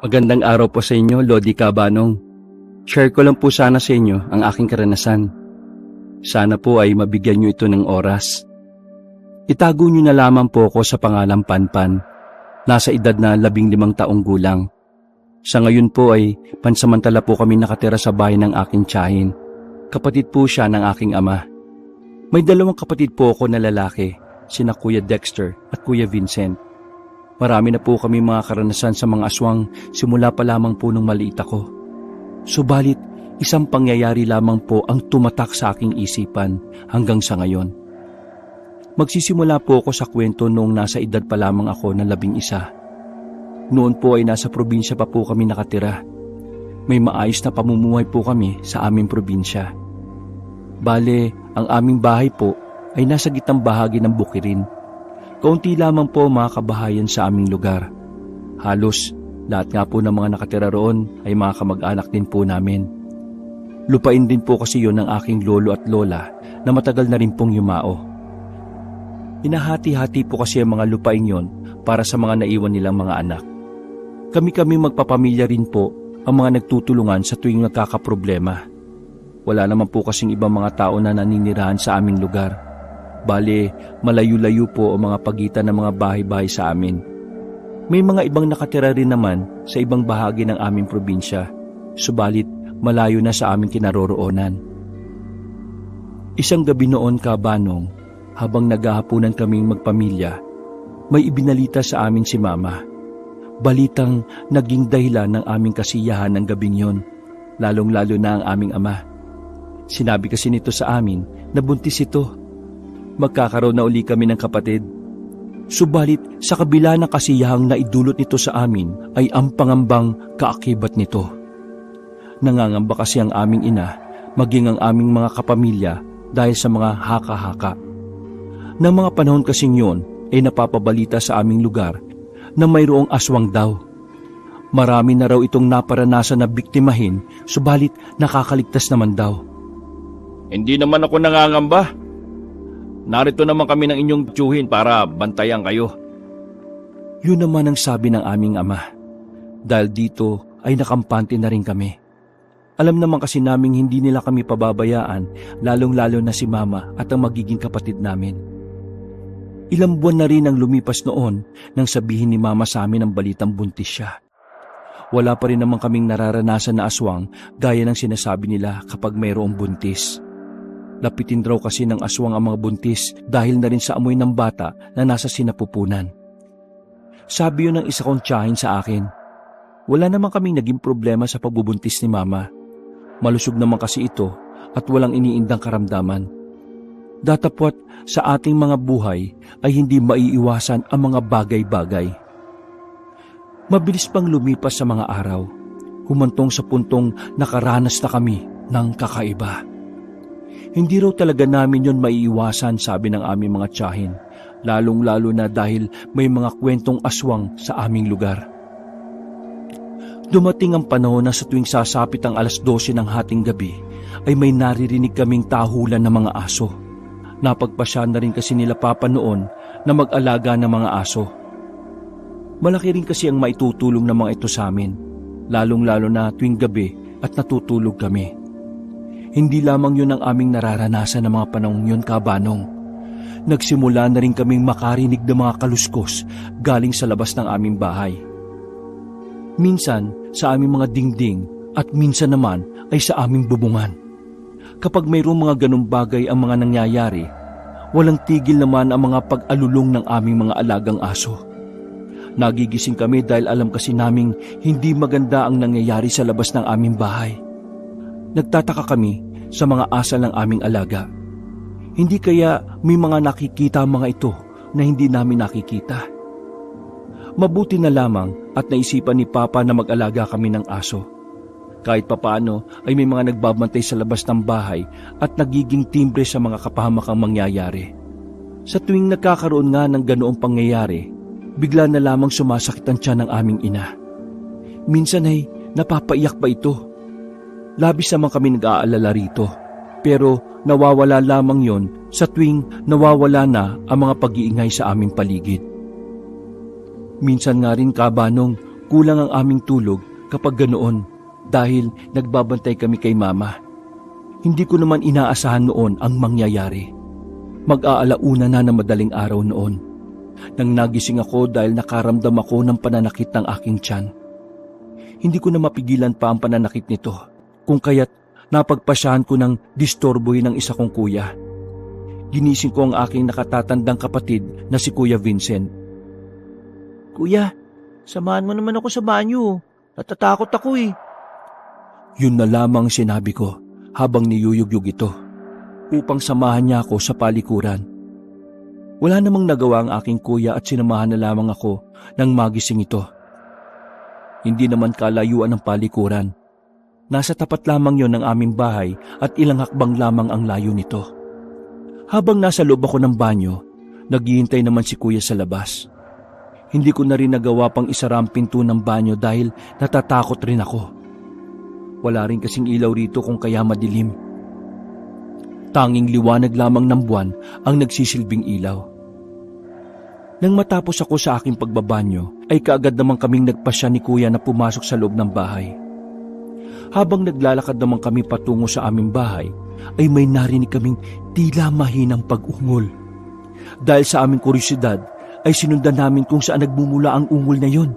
Magandang araw po sa inyo, Lodi Cabanong. Share ko lang po sana sa inyo ang aking karanasan. Sana po ay mabigyan nyo ito ng oras. Itago nyo na lamang po ako sa pangalang Panpan. Nasa edad na 15 taong gulang. Sa ngayon po ay pansamantala po kami nakatira sa bahay ng aking tiyahin. Kapatid po siya ng aking ama. May 2 kapatid po ako na lalaki, sina Kuya Dexter at Kuya Vincent. Marami na po kami mga karanasan sa mga aswang simula pa lamang po nung maliit ako. Subalit, isang pangyayari lamang po ang tumatak sa aking isipan hanggang sa ngayon. Magsisimula po ako sa kwento noong nasa edad pa lamang ako na 11. Noon po ay nasa probinsya pa po kami nakatira. May maayos na pamumuhay po kami sa aming probinsya. Bale, ang aming bahay po ay nasa gitnang bahagi ng bukirin. Kaunti lamang po mga kabahayan sa aming lugar. Halos lahat nga po ng mga nakatira roon ay mga kamag-anak din po namin. Lupain din po kasi yon ng aking lolo at lola na matagal na rin pong yumao. Hinahati-hati po kasi ang mga lupain yon para sa mga naiwan nilang mga anak. Kami-kami magpapamilya rin po ang mga nagtutulungan sa tuwing nagkakaproblema. Wala naman po kasing ibang mga tao na naninirahan sa aming lugar. Bale, malayo-layo po ang mga pagitan ng mga bahay-bahay sa amin. May mga ibang nakatira rin naman sa ibang bahagi ng aming probinsya, subalit malayo na sa aming kinaroroonan. Isang gabi noon, Cabanong, habang naghahapunan kaming magpamilya, may ibinalita sa amin si Mama. Balitang naging dahilan ng aming kasiyahan ng gabing yon, lalong-lalo na ang aming ama. Sinabi kasi nito sa amin na buntis ito. Magkakaroon na uli kami ng kapatid. Subalit sa kabila ng kasiyahang naidulot nito sa amin ay ang pangambang kaakibat nito. Nangangamba kasi ang aming ina, maging ang aming mga kapamilya dahil sa mga haka-haka. Nang mga panahon kasing yun ay napapabalita sa aming lugar na mayroong aswang daw. Marami na raw itong naparanasan na biktimahin, subalit nakakaligtas naman daw. Hindi naman ako nangangamba. Narito naman kami ng inyong tiyuhin para bantayan kayo. Yun naman ang sabi ng aming ama. Dahil dito ay nakampante na rin kami. Alam naman kasi naming hindi nila kami pababayaan, lalong-lalo na si Mama at ang magiging kapatid namin. Ilang buwan na rin ang lumipas noon nang sabihin ni Mama sa amin ang balitang buntis siya. Wala pa rin naman kaming nararanasan na aswang gaya ng sinasabi nila kapag mayroong buntis. Lapitin raw kasi ng aswang ang mga buntis dahil na rin sa amoy ng bata na nasa sinapupunan. Sabi yun ng isa kong tiyahin sa akin. Wala naman kaming naging problema sa pagbubuntis ni Mama. Malusog naman kasi ito at walang iniindang karamdaman. Datapwat sa ating mga buhay ay hindi maiiwasan ang mga bagay-bagay. Mabilis pang lumipas sa mga araw. Humantong sa puntong nakaranas na kami ng kakaiba. Hindi raw talaga namin yon maiiwasan, sabi ng aming mga tiyahin, lalong-lalo na dahil may mga kwentong aswang sa aming lugar. Dumating ang panahon na sa tuwing sasapit ang 12:00 ng hating gabi ay may naririnig kaming tahulan ng mga aso. Napagpasya na rin kasi nila Papa noon na mag-alaga ng mga aso. Malaki rin kasi ang maitutulong ng mga ito sa amin, lalong-lalo na tuwing gabi at natutulog kami. Hindi lamang yun ang aming nararanasan ng mga panahong yun, Cabanong. Nagsimula na rin kaming makarinig ng mga kaluskos galing sa labas ng aming bahay. Minsan sa aming mga dingding at minsan naman ay sa aming bubungan. Kapag mayroong mga ganong bagay ang mga nangyayari, walang tigil naman ang mga pag-alulong ng aming mga alagang aso. Nagigising kami dahil alam kasi naming hindi maganda ang nangyayari sa labas ng aming bahay. Nagtataka kami sa mga asal ng aming alaga. Hindi kaya may mga nakikita ang mga ito na hindi namin nakikita. Mabuti na lamang at naisipan ni Papa na mag-alaga kami ng aso. Kahit papaano ay may mga nagbabantay sa labas ng bahay at nagiging timbre sa mga kapahamakang mangyayari. Sa tuwing nagkakaroon nga ng ganoong pangyayari, bigla na lamang sumasakit ang tiyan ng aming ina. Minsan ay napapaiyak pa ito. Labis naman kami nag-aalala rito, pero nawawala lamang yon sa tuwing nawawala na ang mga pag-iingay sa aming paligid. Minsan nga rin, Cabanong, kulang ang aming tulog kapag ganoon dahil nagbabantay kami kay Mama. Hindi ko naman inaasahan noon ang mangyayari. Mag-aalauna na ng madaling araw noon nang nagising ako dahil nakaramdam ako ng pananakit ng aking tiyan. Hindi ko na mapigilan pa ang pananakit nito, kung kaya't napagpasyahan ko ng disturboy ng isa kong kuya. Ginising ko ang aking nakatatandang kapatid na si Kuya Vincent. Kuya, samahan mo naman ako sa banyo. Natatakot ako eh. Yun na lamang sinabi ko habang niyuyugyug ito upang samahan niya ako sa palikuran. Wala namang nagawa ang aking kuya at sinamahan na lamang ako nang magising ito. Hindi naman kalayuan ng palikuran. Nasa tapat lamang yon ng aming bahay at ilang hakbang lamang ang layo nito. Habang nasa loob ako ng banyo, naghihintay naman si kuya sa labas. Hindi ko na rin nagawa pang isara ang pinto ng banyo dahil natatakot rin ako. Wala rin kasing ilaw rito kung kaya madilim. Tanging liwanag lamang ng buwan ang nagsisilbing ilaw. Nang matapos ako sa aking pagbabanyo, ay kaagad naman kaming nagpasya ni kuya na pumasok sa loob ng bahay. Habang naglalakad naman kami patungo sa aming bahay, ay may narinig kaming tila mahinang pag-ungol. Dahil sa aming kuryosidad, ay sinundan namin kung saan nagmumula ang ungol na yon.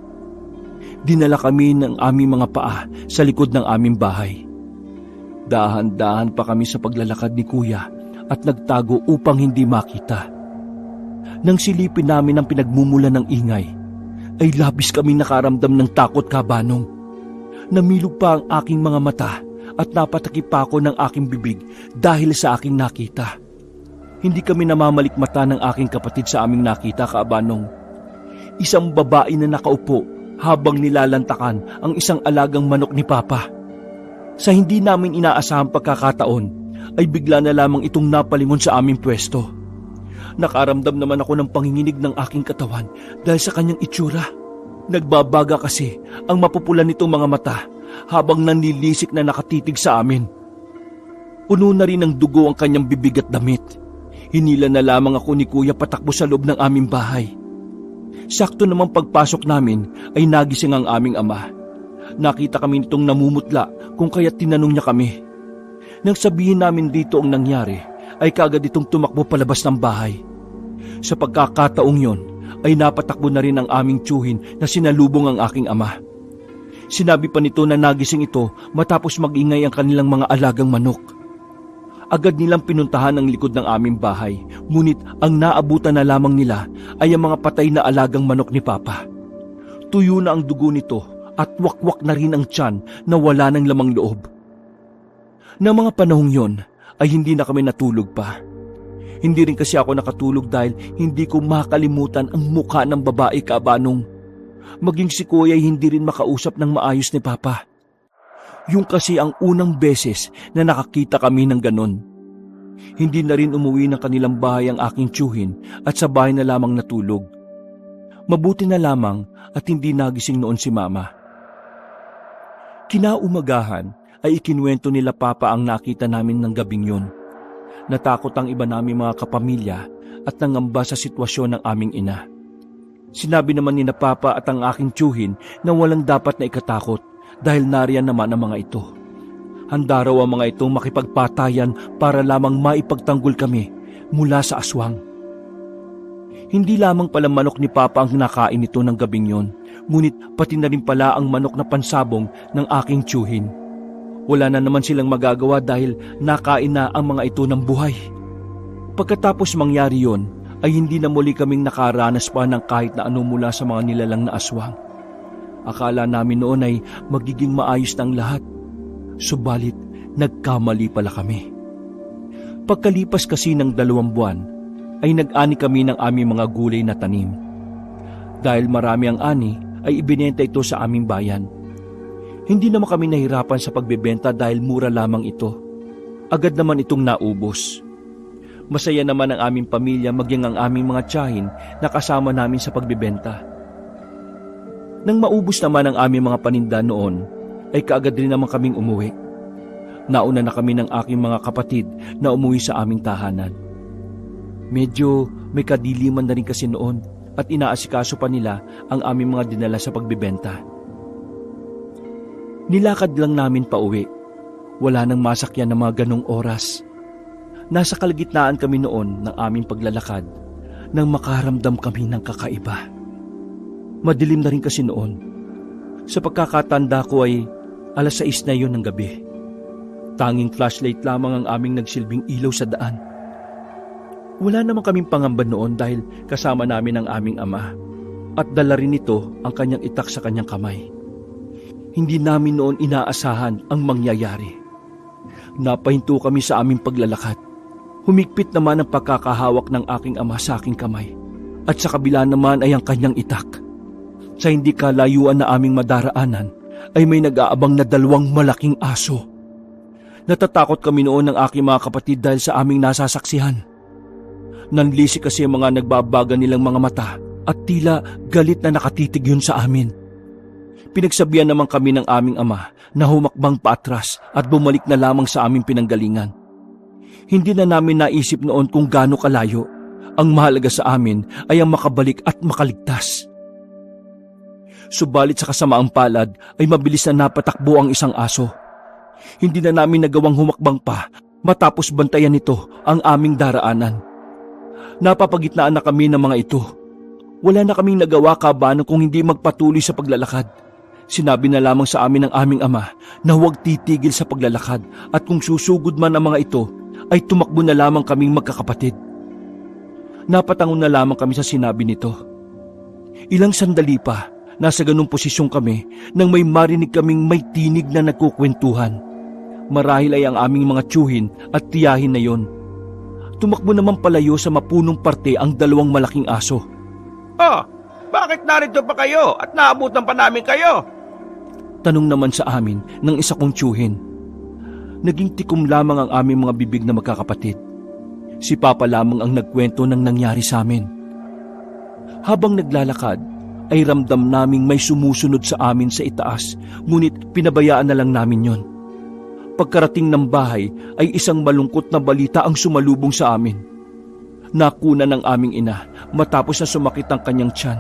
Dinala kami ng aming mga paa sa likod ng aming bahay. Dahan-dahan pa kami sa paglalakad ni kuya at nagtago upang hindi makita. Nang silipin namin ang pinagmumula ng ingay, ay labis kaming nakaramdam ng takot, kabanong. Namilog pa ang aking mga mata at napatakip pa ako ng aking bibig dahil sa aking nakita. Hindi kami namamalikmata ng aking kapatid sa aming nakita, kaabanong. Isang babae na nakaupo habang nilalantakan ang isang alagang manok ni Papa. Sa hindi namin inaasahang pagkakataon, ay bigla na lamang itong napalingon sa aming pwesto. Nakaramdam naman ako ng panginginig ng aking katawan dahil sa kanyang itsura. Nagbabaga kasi ang mapupula nitong mga mata habang nanilisik na nakatitig sa amin. Puno na rin ng dugo ang kanyang bibig at damit. Hinila na lamang ako ni kuya patakbo sa loob ng aming bahay. Sakto namang pagpasok namin ay nagising ang aming ama. Nakita kami nitong namumutla kung kaya't tinanong niya kami. Nang sabihin namin dito ang nangyari, ay kaagad itong tumakbo palabas ng bahay. Sa pagkakataong yon, ay napatakbo na rin ang aming tiyuhin na sinalubong ang aking ama. Sinabi pa nito na nagising ito matapos magingay ang kanilang mga alagang manok. Agad nilang pinuntahan ang likod ng aming bahay, ngunit ang naabutan na lamang nila ay ang mga patay na alagang manok ni Papa. Tuyo na ang dugo nito at wakwak na rin ang tiyan na wala ng lamang loob. Na mga panahong yon, ay hindi na kami natulog pa. Hindi rin kasi ako nakatulog dahil hindi ko makalimutan ang mukha ng babae, kaabanong. Maging si kuya ay hindi rin makausap ng maayos ni Papa. Yung kasi ang unang beses na nakakita kami ng ganon. Hindi na rin umuwi ng kanilang bahay ang aking tiyuhin at sa bahay na lamang natulog. Mabuti na lamang at hindi nagising noon si Mama. Kinaumagahan ay ikinuwento nila Papa ang nakita namin ng gabing yun. Natakot ang iba naming mga kapamilya at nangamba sa sitwasyon ng aming ina. Sinabi naman ni na Papa at ang aking tiyuhin na walang dapat na ikatakot dahil nariyan naman ang mga ito. Handa raw ang mga itong makipagpatayan para lamang maipagtanggol kami mula sa aswang. Hindi lamang pala manok ni Papa ang nakain nito ng gabing yon, ngunit pati na rin pala ang manok na pansabong ng aking tiyuhin. Wala na naman silang magagawa dahil nakain na ang mga ito ng buhay. Pagkatapos mangyari yon, ay hindi na muli kaming nakaranas pa ng kahit na ano mula sa mga nilalang na aswang. Akala namin noon ay magiging maayos na ang lahat. Subalit, nagkamali pala kami. Pagkalipas kasi ng 2 buwan, ay nag-ani kami ng aming mga gulay na tanim. Dahil marami ang ani, ay ibinenta ito sa aming bayan. Hindi naman kami nahirapan sa pagbebenta dahil mura lamang ito. Agad naman itong naubos. Masaya naman ang aming pamilya maging ang aming mga tiyahin na kasama namin sa pagbebenta. Nang maubos naman ang aming mga paninda noon, ay kaagad rin naman kaming umuwi. Nauna na kami ng aking mga kapatid na umuwi sa aming tahanan. Medyo may kadiliman na rin kasi noon at inaasikaso pa nila ang aming mga dinala sa pagbebenta. Nilakad lang namin pauwi. Wala nang masakyan ng mga ganong oras. Nasa kalagitnaan kami noon ng aming paglalakad nang makaramdam kami ng kakaiba. Madilim na rin kasi noon. Sa pagkakatanda ko ay 6:00 na yon ng gabi. Tanging flashlight lamang ang aming nagsilbing ilaw sa daan. Wala naman kaming pangamba noon dahil kasama namin ang aming ama at dala rin nito ang kanyang itak sa kanyang kamay. Hindi namin noon inaasahan ang mangyayari. Napahinto kami sa aming paglalakad. Humigpit naman ang pagkakahawak ng aking ama sa aking kamay at sa kabila naman ay ang kanyang itak. Sa hindi kalayuan na aming madaraanan ay may nag-aabang na 2 malaking aso. Natatakot kami noon ng aking mga kapatid dahil sa aming nasasaksihan. Nanlisi kasi ang mga nagbabaga nilang mga mata at tila galit na nakatitig yun sa amin. Pinagsabihan naman kami ng aming ama na humakbang paatras at bumalik na lamang sa aming pinanggalingan. Hindi na namin naisip noon kung gaano kalayo. Ang mahalaga sa amin ay ang makabalik at makaligtas. Subalit sa kasamaang palad ay mabilis na napatakbo ang isang aso. Hindi na namin nagawang humakbang pa matapos bantayan nito ang aming daraanan. Napapagitnaan na kami ng mga ito. Wala na kaming nagawa kabano kung hindi magpatuloy sa paglalakad. Sinabi na lamang sa amin ng aming ama na huwag titigil sa paglalakad at kung susugod man ang mga ito ay tumakbo na lamang kaming magkakapatid. Napatangon na lamang kami sa sinabi nito. Ilang sandali pa, nasa ganung posisyon kami nang may marinig kaming may tinig na nagkukwentuhan. Marahil ay ang aming mga tiyuhin at tiyahin na yon. Tumakbo naman palayo sa mapunong parte ang 2 malaking aso. Oh, bakit narito pa kayo at naabutan pa namin kayo? Tanong naman sa amin ng isa kong tiyuhin. Naging tikom lamang ang aming mga bibig na magkakapatid. Si Papa lamang ang nagkwento ng nangyari sa amin. Habang naglalakad, ay ramdam naming may sumusunod sa amin sa itaas, ngunit pinabayaan na lang namin yon. Pagkarating ng bahay ay isang malungkot na balita ang sumalubong sa amin. Nakuna ng aming ina matapos na sumakit ang kanyang tiyan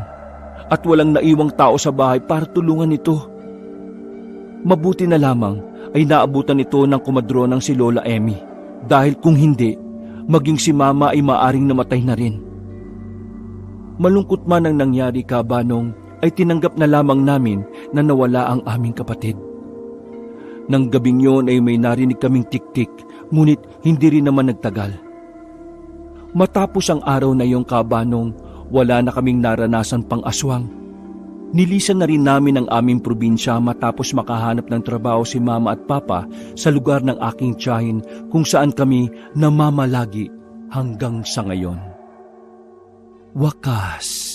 at walang naiwang tao sa bahay para tulungan ito. Mabuti na lamang ay naabutan ito ng kumadronang si Lola Emmy dahil kung hindi, maging si Mama ay maaring namatay na rin. Malungkot man ang nangyari kabanong ay tinanggap na lamang namin na nawala ang aming kapatid. Nang gabing yon ay may narinig kaming tik-tik, ngunit hindi rin naman nagtagal. Matapos ang araw na iyong kabanong, wala na kaming naranasan pang aswang. Nilisan na rin namin ang aming probinsya matapos makahanap ng trabaho si Mama at Papa sa lugar ng aking tiyahin kung saan kami namamalagi hanggang sa ngayon. Wakas.